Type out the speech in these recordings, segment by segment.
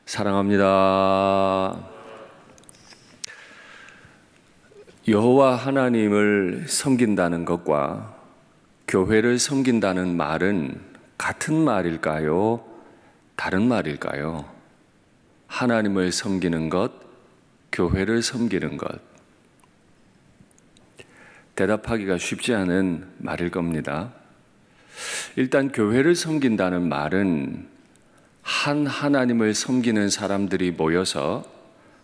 사랑합니다. 여호와 하나님을 섬긴다는 것과 교회를 섬긴다는 말은 같은 말일까요? 다른 말일까요? 하나님을 섬기는 것, 교회를 섬기는 것. 대답하기가 쉽지 않은 말일 겁니다. 일단 교회를 섬긴다는 말은 한 하나님을 섬기는 사람들이 모여서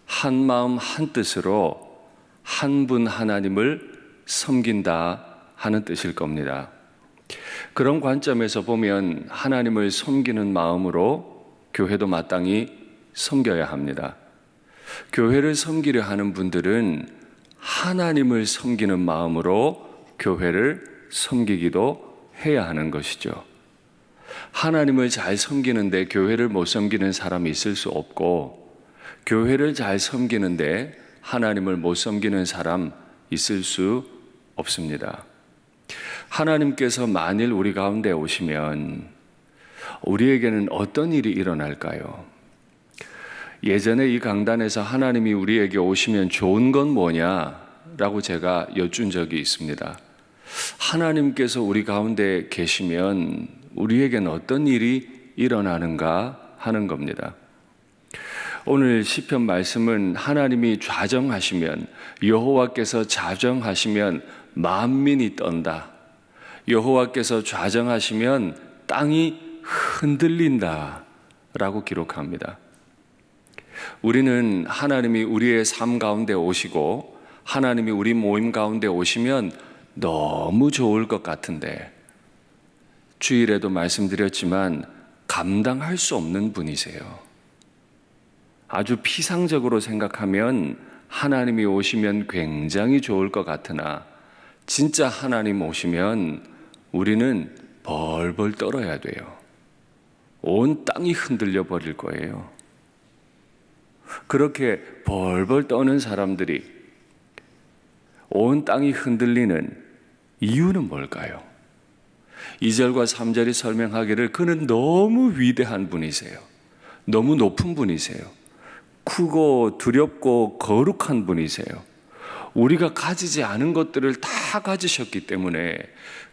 한 마음 한 뜻으로 한 분 하나님을 섬긴다 하는 뜻일 겁니다. 그런 관점에서 보면 하나님을 섬기는 마음으로 교회도 마땅히 섬겨야 합니다. 교회를 섬기려 하는 분들은 하나님을 섬기는 마음으로 교회를 섬기기도 해야 하는 것이죠. 하나님을 잘 섬기는데 교회를 못 섬기는 사람이 있을 수 없고, 교회를 잘 섬기는데 하나님을 못 섬기는 사람 있을 수 없습니다. 하나님께서 만일 우리 가운데 오시면 우리에게는 어떤 일이 일어날까요? 예전에 이 강단에서 하나님이 우리에게 오시면 좋은 건 뭐냐라고 제가 여쭌 적이 있습니다. 하나님께서 우리 가운데 계시면 우리에겐 어떤 일이 일어나는가 하는 겁니다. 오늘 시편 말씀은 하나님이 좌정하시면, 여호와께서 좌정하시면 만민이 떤다. 여호와께서 좌정하시면 땅이 흔들린다 라고 기록합니다. 우리는 하나님이 우리의 삶 가운데 오시고 하나님이 우리 모임 가운데 오시면 너무 좋을 것 같은데, 주일에도 말씀드렸지만 감당할 수 없는 분이세요. 아주 피상적으로 생각하면 하나님이 오시면 굉장히 좋을 것 같으나 진짜 하나님 오시면 우리는 벌벌 떨어야 돼요. 온 땅이 흔들려 버릴 거예요. 그렇게 벌벌 떠는 사람들이, 온 땅이 흔들리는 이유는 뭘까요? 2절과 3절이 설명하기를 그는 너무 위대한 분이세요. 너무 높은 분이세요. 크고 두렵고 거룩한 분이세요. 우리가 가지지 않은 것들을 다 가지셨기 때문에,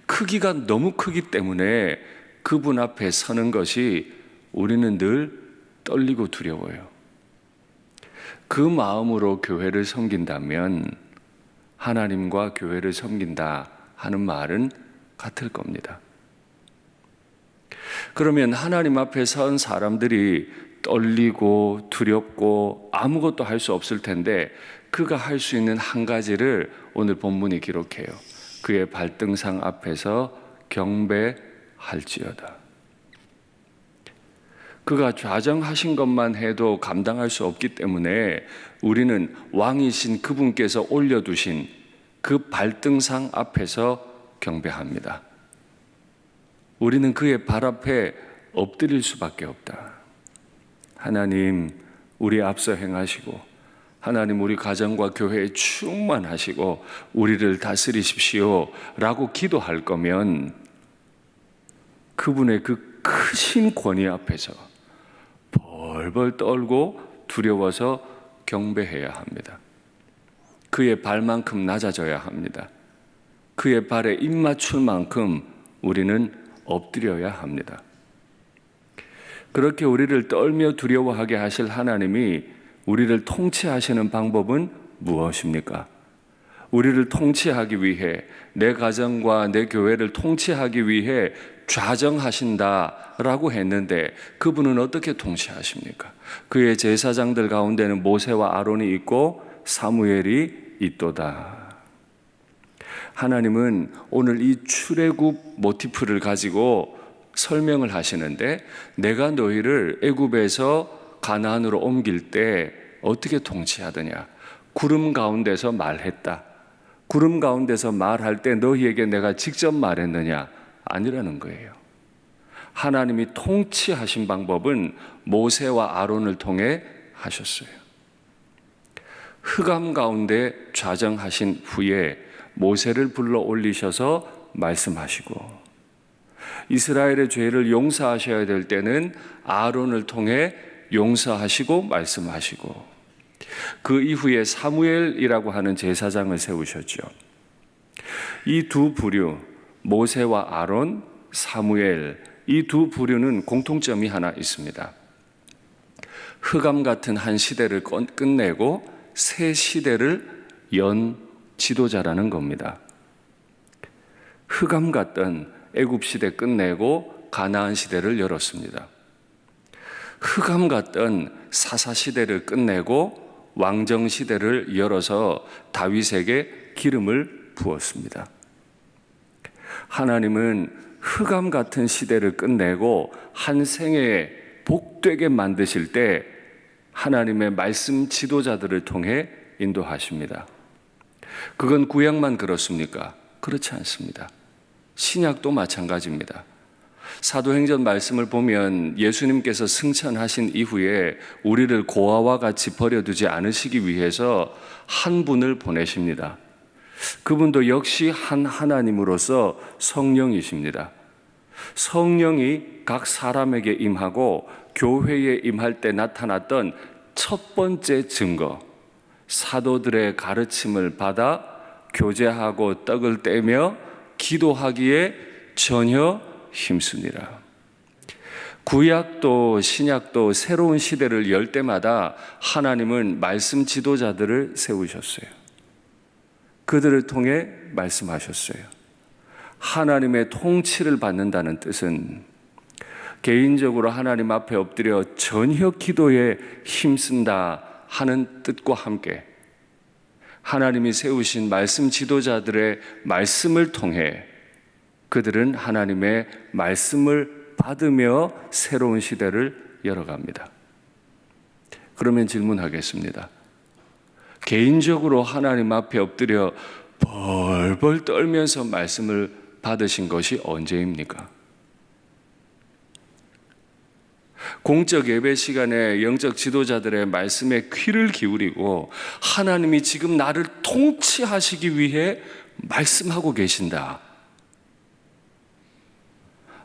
크기가 너무 크기 때문에 그분 앞에 서는 것이 우리는 늘 떨리고 두려워요. 그 마음으로 교회를 섬긴다면 하나님과 교회를 섬긴다 하는 말은 같을 겁니다. 그러면 하나님 앞에 선 사람들이 떨리고 두렵고 아무것도 할 수 없을 텐데, 그가 할 수 있는 한 가지를 오늘 본문이 기록해요. 그의 발등상 앞에서 경배할지어다. 그가 좌정하신 것만 해도 감당할 수 없기 때문에 우리는 왕이신 그분께서 올려두신 그 발등상 앞에서 경배합니다. 우리는 그의 발 앞에 엎드릴 수밖에 없다. 하나님, 우리 앞서 행하시고, 하나님 우리 가정과 교회에 충만하시고 우리를 다스리십시오 라고 기도할 거면 그분의 그 크신 권위 앞에서 벌벌 떨고 두려워서 경배해야 합니다. 그의 발만큼 낮아져야 합니다. 그의 발에 입맞출 만큼 우리는 엎드려야 합니다. 그렇게 우리를 떨며 두려워하게 하실 하나님이 우리를 통치하시는 방법은 무엇입니까? 우리를 통치하기 위해, 내 가정과 내 교회를 통치하기 위해 좌정하신다라고 했는데 그분은 어떻게 통치하십니까? 그의 제사장들 가운데는 모세와 아론이 있고 사무엘이 있도다. 하나님은 오늘 이 출애굽 모티프를 가지고 설명을 하시는데, 내가 너희를 애굽에서 가나안으로 옮길 때 어떻게 통치하더냐? 구름 가운데서 말했다. 구름 가운데서 말할 때 너희에게 내가 직접 말했느냐? 아니라는 거예요. 하나님이 통치하신 방법은 모세와 아론을 통해 하셨어요. 흑암 가운데 좌정하신 후에 모세를 불러 올리셔서 말씀하시고, 이스라엘의 죄를 용서하셔야 될 때는 아론을 통해 용서하시고 말씀하시고, 그 이후에 사무엘이라고 하는 제사장을 세우셨죠. 이 두 부류, 모세와 아론, 사무엘, 이 두 부류는 공통점이 하나 있습니다. 흑암 같은 한 시대를 끝내고 새 시대를 연 지도자라는 겁니다. 흑암 같던 애굽 시대 끝내고 가나안 시대를 열었습니다. 흑암 같던 사사 시대를 끝내고 왕정 시대를 열어서 다윗에게 기름을 부었습니다. 하나님은 흑암 같은 시대를 끝내고 한 생에 복되게 만드실 때 하나님의 말씀 지도자들을 통해 인도하십니다. 그건 구약만 그렇습니까? 그렇지 않습니다. 신약도 마찬가지입니다. 사도행전 말씀을 보면 예수님께서 승천하신 이후에 우리를 고아와 같이 버려두지 않으시기 위해서 한 분을 보내십니다. 그분도 역시 한 하나님으로서 성령이십니다. 성령이 각 사람에게 임하고 교회에 임할 때 나타났던 첫 번째 증거, 사도들의 가르침을 받아 교제하고 떡을 떼며 기도하기에 전혀 힘쓰니라. 구약도 신약도 새로운 시대를 열 때마다 하나님은 말씀 지도자들을 세우셨어요. 그들을 통해 말씀하셨어요. 하나님의 통치를 받는다는 뜻은 개인적으로 하나님 앞에 엎드려 전혀 기도에 힘쓴다 하는 뜻과 함께 하나님이 세우신 말씀 지도자들의 말씀을 통해 그들은 하나님의 말씀을 받으며 새로운 시대를 열어갑니다. 그러면 질문하겠습니다. 개인적으로 하나님 앞에 엎드려 벌벌 떨면서 말씀을 받으신 것이 언제입니까? 공적 예배 시간에 영적 지도자들의 말씀에 귀를 기울이고 하나님이 지금 나를 통치하시기 위해 말씀하고 계신다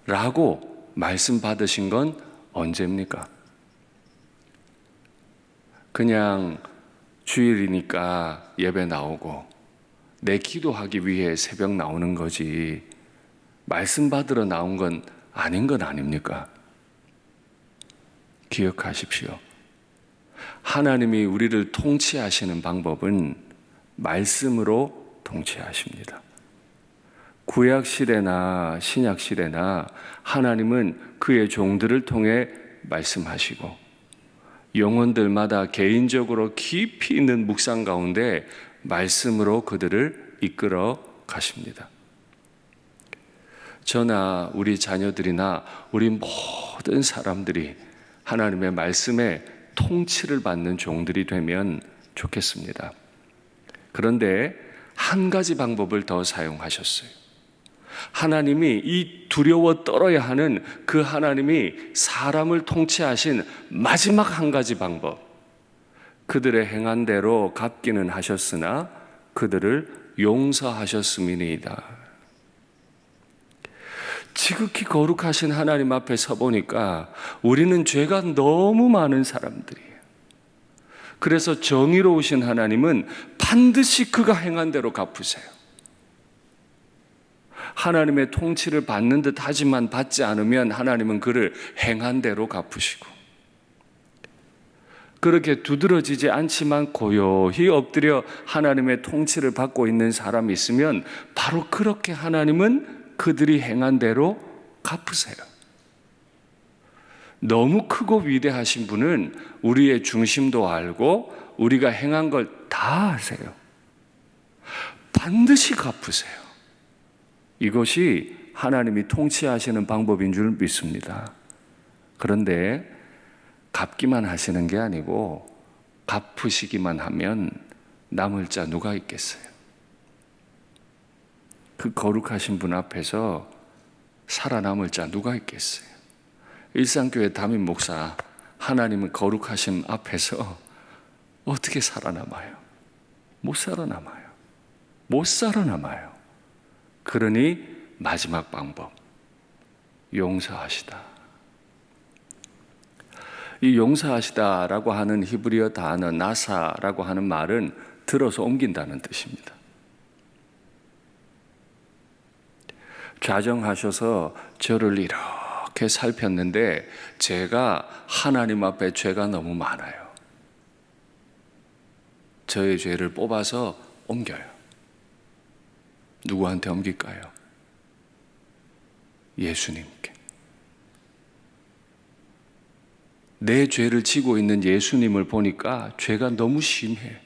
라고 말씀 받으신 건 언제입니까? 그냥 주일이니까 예배 나오고 내 기도하기 위해 새벽 나오는 거지 말씀 받으러 나온 건 아닌 건 아닙니까? 기억하십시오. 하나님이 우리를 통치하시는 방법은 말씀으로 통치하십니다. 구약시대나 신약시대나 하나님은 그의 종들을 통해 말씀하시고 영혼들마다 개인적으로 깊이 있는 묵상 가운데 말씀으로 그들을 이끌어 가십니다. 저나 우리 자녀들이나 우리 모든 사람들이 하나님의 말씀에 통치를 받는 종들이 되면 좋겠습니다. 그런데 한 가지 방법을 더 사용하셨어요. 하나님이 이 두려워 떨어야 하는 그 하나님이 사람을 통치하신 마지막 한 가지 방법, 그들의 행한 대로 갚기는 하셨으나 그들을 용서하셨음이니이다. 지극히 거룩하신 하나님 앞에 서보니까 우리는 죄가 너무 많은 사람들이에요. 그래서 정의로우신 하나님은 반드시 그가 행한 대로 갚으세요. 하나님의 통치를 받는 듯 하지만 받지 않으면 하나님은 그를 행한 대로 갚으시고, 그렇게 두드러지지 않지만 고요히 엎드려 하나님의 통치를 받고 있는 사람이 있으면 바로 그렇게 하나님은 그들이 행한 대로 갚으세요. 너무 크고 위대하신 분은 우리의 중심도 알고 우리가 행한 걸 다 아세요. 반드시 갚으세요. 이것이 하나님이 통치하시는 방법인 줄 믿습니다. 그런데 갚기만 하시는 게 아니고 갚으시기만 하면 남을 자 누가 있겠어요? 그 거룩하신 분 앞에서 살아남을 자 누가 있겠어요? 일산교회 담임 목사, 하나님은 거룩하신 앞에서 어떻게 살아남아요? 못 살아남아요. 못 살아남아요. 그러니 마지막 방법, 용서하시다. 이 용서하시다라고 하는 히브리어 단어 나사라고 하는 말은 들어서 옮긴다는 뜻입니다. 좌정하셔서 저를 이렇게 살폈는데 제가 하나님 앞에 죄가 너무 많아요. 저의 죄를 뽑아서 옮겨요. 누구한테 옮길까요? 예수님께. 내 죄를 지고 있는 예수님을 보니까 죄가 너무 심해.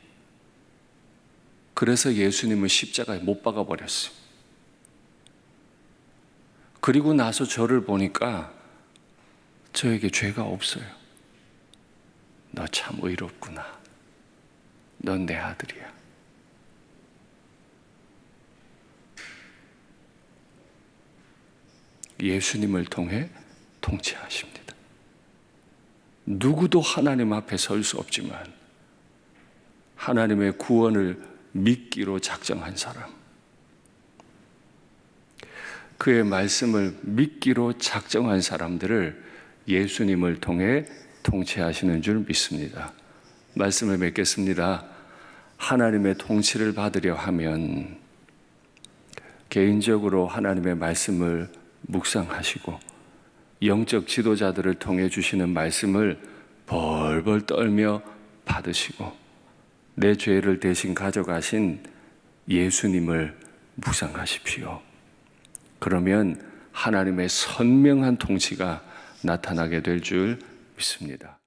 그래서 예수님을 십자가에 못 박아 버렸어요. 그리고 나서 저를 보니까 저에게 죄가 없어요. 너 참 의롭구나. 넌 내 아들이야. 예수님을 통해 통치하십니다. 누구도 하나님 앞에 설 수 없지만 하나님의 구원을 믿기로 작정한 사람, 그의 말씀을 믿기로 작정한 사람들을 예수님을 통해 통치하시는 줄 믿습니다. 말씀을 맺겠습니다. 하나님의 통치를 받으려 하면 개인적으로 하나님의 말씀을 묵상하시고 영적 지도자들을 통해 주시는 말씀을 벌벌 떨며 받으시고 내 죄를 대신 가져가신 예수님을 묵상하십시오. 그러면 하나님의 선명한 통치가 나타나게 될 줄 믿습니다.